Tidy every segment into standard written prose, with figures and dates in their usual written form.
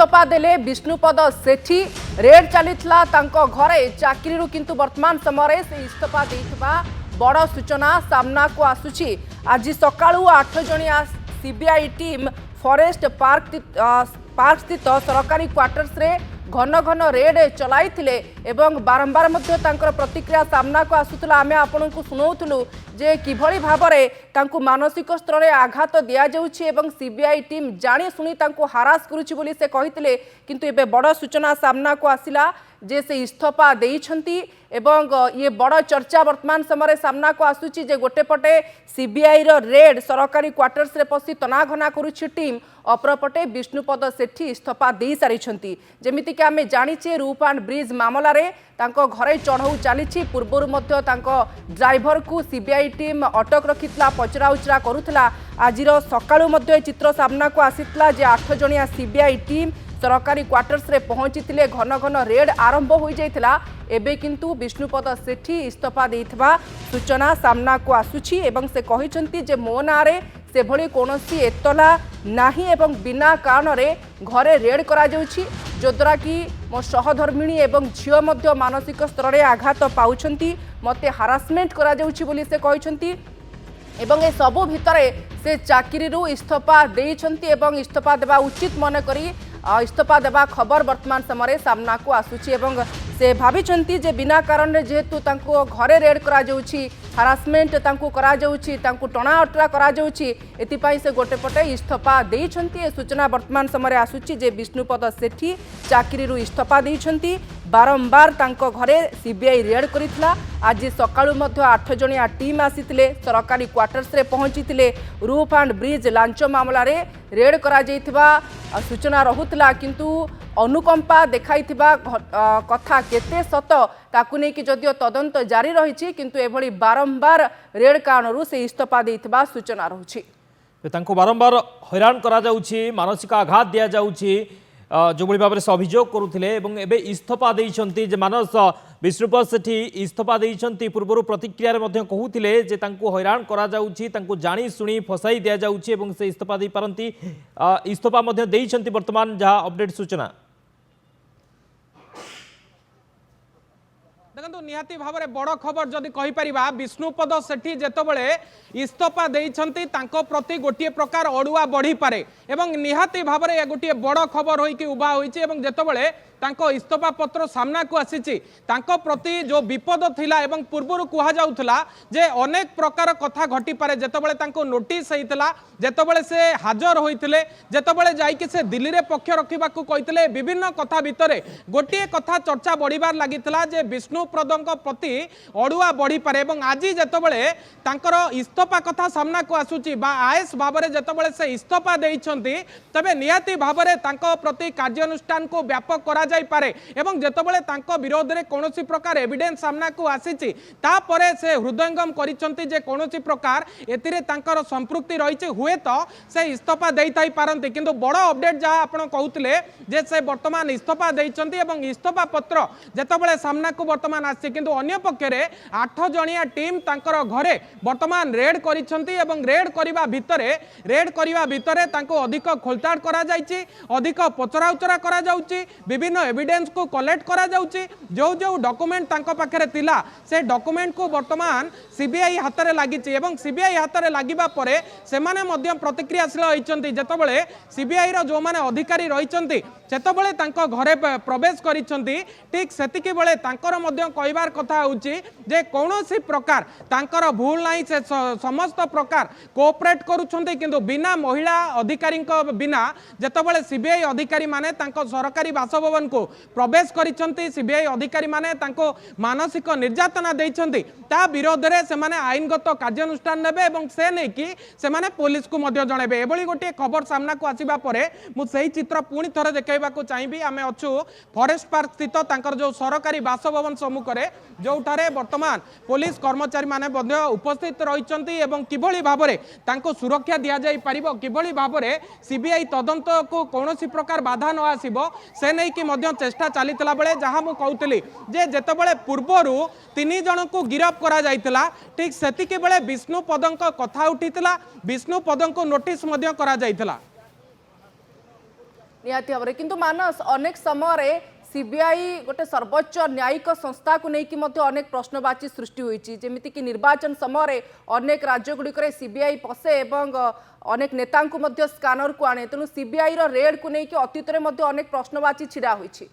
इस्तीफा देले विष्णुपद सेठी रेड चलीथिला तांको घरे चाकरी किंतु वर्तमान समय से इस्तीफा देइथिबा बड़ सूचना सामना को आसुची। आज सकाळू 8 जणिया सीबीआई टीम फॉरेस्ट पार्क स्थित सरकारी क्वार्टर्स रे घन घन रेड चलाइथिले एवं बारंबार मध्य तांकर प्रतिक्रिया सामना को आसुतला। आमे आपनकु सुनौथुलु जे किभଳି भाबरे तांकु मानसिक स्तर रे आघात दिया जाउछि एवं सीबीआई टीम जानि सुनी तांकु हारास करूछि बोली से कहिथिले, किंतु एबे बड़ सूचना सामना को आसिला जे से इस्तीफा देइछंती एवं ये बड़ चर्चा वर्तमान समय सामना को आसुची जे गोटे पटे सीबीआई रो रेड सरकारी क्वार्टर्स रे पसी तनाघना करूछि टीम, अपरपटे विष्णुपद सेठी इस्तीफा दे सारिछंती। जेमिति कि आमे जानिचे रूप एंड ब्रिज मामला रे तांको घरे चढ़ऊ चली पूर्वर मध्य तांको ड्राइवर को सीबीआई टीम अटक रखितला पचरा उचरा करुतला। आज सकाळू मध्य चित्र सामना को आसीतला जे 8 जणिया सीबीआई टीम सरकारी क्वार्टर्स रे पहुंची घन घन रेड आरंभ हो जाइथिला। एबे किंतु विष्णुपद सेठी इस्तीफा देइथिबा सूचना सामना को आसुछि एवं से कहिसंती जे मो नारे से भली कोनोसी एतला नाही एवं बिना कारण रे घरे रेड करा जाउछि, जोद्वारा कि मो सहधर्मिणी एवं झियो मध्य मानसिक स्तर रे आघात पाउछंती, मते हारासमेंट करा जाउछि बोली से कहिसंती एवं ए सबु भितरे से चाकरी इस्तीफा देइछंती एवं इस्तीफा देबा उचित मन करी इस्तीफा देबा खबर वर्तमान समय सामना को आसुची एवं से भाविचंती जे बिना कारण रे जेहेतु तांको घरे रेड करा जाउछि, हारासमेंट तांको करा जाउछि, तांको टणा अटरा करा जाउछि, एतिपाई से गोटे पटे इस्तीफा देइछंती। ए सूचना वर्तमान समय आसुची जे विष्णुपद सेठी चाकरी इस्तीफा देइछंती। बारंबार तांको घरे सीबीआई रेड करितला। आज सकाळू मध्य 8 जणिया टीम आसीतिले सरकारी क्वार्टर्स रे पहुंचीतिले। रूफ एंड ब्रिज लांच मामला रे रेड करा जाइथिबा सूचना रहुतला, किंतु अनुकंपा देखाइथिबा कथा केते सत ताकु नै कि जदियो तदंत जारी रहिछि, किंतु एभली बारंबार रेड कारणरू से इस्तीफा देइथिबा सूचना रहुछि। तांको बारंबार हैरान करा जाउछि, मानसिक आघात दिया जाउछि जो भाई भाव से अभियोग करुले एवं इस्तीफा देइछंती जे मानस विष्णुपद सेठी इस्तीफा देइछंती। पूर्व प्रतिक्रिया कहूले जे तांको हैरान करा जाउछि, तांको जानी सुनी फसाई दिया जाउछि एवं से इस्तीफा दे पारंती। इस्तीफा मध्य देइछंती वर्तमान जहाँ अपडेट सूचना। देखो निहाती भाव में बड़ खबर जदि कहीपर विष्णुपद सेठी जितेबाला इस्तीफा देइछंती तांको प्रति गोटे प्रकार अड़ुआ बढ़ी पारे एवं निहाती भाव में गोटे बड़ खबर होइकी उभा होइछि एवं जितेबाला तांको इस्तीफा पत्र सामना को आसीछि तांको प्रति जो विपद थिला एवं पूर्वर कहा जाउथला जे अनेक प्रकार कथा घटी पारे। जितेबाला तांको नोटिस होइतला, जितेबाला से हाजर होइतिले, जितेबाला जाइके से दिल्ली रे पक्ष रखिबाकू कहितले, विभिन्न कथा भितरे गोटे कथा चर्चा बढ़िबार लागितला जे विष्णुपदक प्रति अड़ुआ बढ़ी पारे एवं आज जितेबाला तांकर इस्तीफा कथा सामना को आसुछि बा आएस भाव में जितेबाला से इस्तीफा देइछंती तबे निहाती भाव में तांको प्रति कार्यानुष्ठान को व्यापक करा जाई पारे एवं जेतबेले तांको विरोध रे कोनोसी प्रकार एविडेंस सामना को आसीछि तापरे से हृदयंगम करिसंती जे कोनोसी प्रकार एतिरे तांकर संपृक्ति रहिछि, हुए तो से इस्तीफा देई थाई पारंती। किंतु बड़ अपडेट जा आपण कहउतले जे से वर्तमान इस्तीफा देइछंती एवं इस्तीफा पत्र जेतबेले सामना को वर्तमान आछि, किंतु अन्य पक्षरे 8 जणिया टीम तांकर घरे वर्तमान रेड करिसंती एवं रेड करिवा भितरे तांको अधिक खोलताड़ करा जाइछि, अधिक पचरा उचरा करा जाउछि, विभिन्न एविडेंस को कलेक्ट करा जाउछि। जो जो डॉक्यूमेंट तांको पाखरे तिला से डॉक्यूमेंट को वर्तमान सीबीआई हाथ रे लागिछि एवं सीबीआई हाथ रे लागिबा परे से माने मध्यम प्रतिक्रियाशील होइछंती। जेतबेले सीबीआई रो जो माने अधिकारी रहिछंती सेतबेले तांको घरे प्रवेश करिछंती, ठीक सेतिके बेले तांकर मध्यम कहिबार कथा होउछि जे कोनोसी प्रकार तांकर भूल नाही, से समस्त प्रकार कोऑपरेट करूछंती, किंतु बिना महिला अधिकारी बिना जेतबेले सीबीआई अधिकारी माने तांको सरकारी बासभवन को प्रवेश करिसंती, सीबीआई अधिकारी माने तांको मानसिक निर्यातना देइछंती, ता विरोध रे से माने आईनगत कार्यानुष्ठान नेबे एवं से नै कि से माने पुलिस को मध्य जणेबे। एबोली गोटे खबर सामना को आसीबा परे मु सेही चित्र पुणी थरे देखाइबा को चाहिबी। आमे अछु फॉरेस्ट पार्क स्थित तांकर जो सरकारी बासभवन सम्मुख रे जोठारे वर्तमान पुलिस कर्मचारी माने मध्य उपस्थित रहिसंती एवं किभली भाबरे तांको सुरक्षा दिया जाई परिबो, किभली भाबरे सीबीआई तदंत को कोनोसी प्रकार बाधा न आसीबो से नै कि मध्य चेष्टा चलीतला बेले जहाँ मु कहूली जे जेतेबेले पूर्वरु 3 जन को गिरफ करा जाइतला, ठीक सेतिके बेले विष्णुपदक कथा उठितला, विष्णुपदक नोटिस मध्य करा जाइतला। निहाती भाव किंतु मानस अनेक समय सीबीआई गोटे सर्वोच्च न्यायिक संस्था को लेकिन अनेक प्रश्नवाची सृष्टि होती जमीक निर्वाचन समय अनेक राज्यगुड़िक सीबीआई पशे और अनेक नेता स्कानर को आने तेणु सीबीआई रेड को लेकिन अतीत में अनेक प्रश्नवाची छिड़ा होती।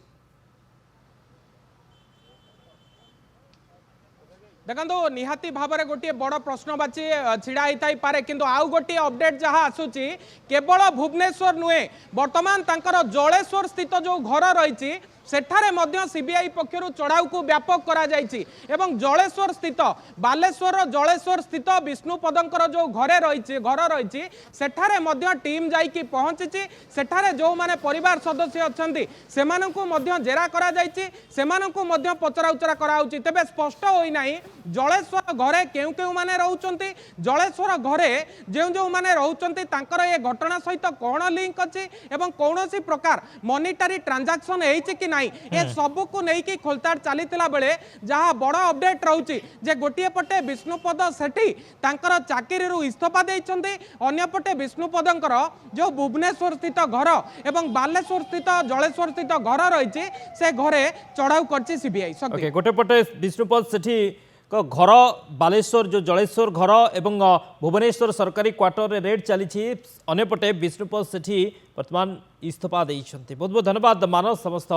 देखो निहाती भाव में गोटे बड़ प्रश्नवाची छिड़ा होता पारे किंतु आउ गोटे अपडेट जहाँ आसूची केवल भुवनेश्वर नुहे बर्तमान तांकर जलेश्वर स्थित जो घर रही सेठारे मध्य सीबीआई पक्षरु चढ़ाऊ को व्यापक करा जायछि एवं जलेश्वर स्थित बालेश्वर जलेश्वर स्थित विष्णुपदंकर जो घर रही सेठारे मध्य टीम जाइकी पहुंची सेठारे जो माने परिवार सदस्य अछंती सेमानंकु मध्य जेरा करा जायछि सेमानंकु मध्य पचरा उचरा करा होछि तेबे स्पष्ट होई नाही जलेश्वर घरे केउ केउ माने रहउचंती जलेश्वर घरे जेउ जेउ माने रहउचंती तांकर ए घटना सहित कोन लिंक अछि एवं कोनोसी प्रकार मॉनिटरी ट्रांजैक्शन हेछि कि ए सबू को लेकिन खोलताड़ चली बेले जहाँ बड़ अपडेट रोचे जे गोटे पटे विष्णुपद सेठी तांकर चाकरी इस्तीफा देइछन्ते अन्यपटे विष्णुपदंकर जो भुवनेश्वर स्थित घर एवं बालेश्वर स्थित जलेश्वर स्थित घर रही से घरे चढ़ाऊ कर सीबीआई गोटे पटे विष्णुपद सेठी घर बालेश्वर जो जलेश्वर घर एवं भुवनेश्वर सरकारी क्वार्टर रे रेड चली अन्यपटे विष्णुपद सेठी वर्तमान इस्तीफा देइछन्ते। बहुत बहुत धन्यवाद मानस समस्त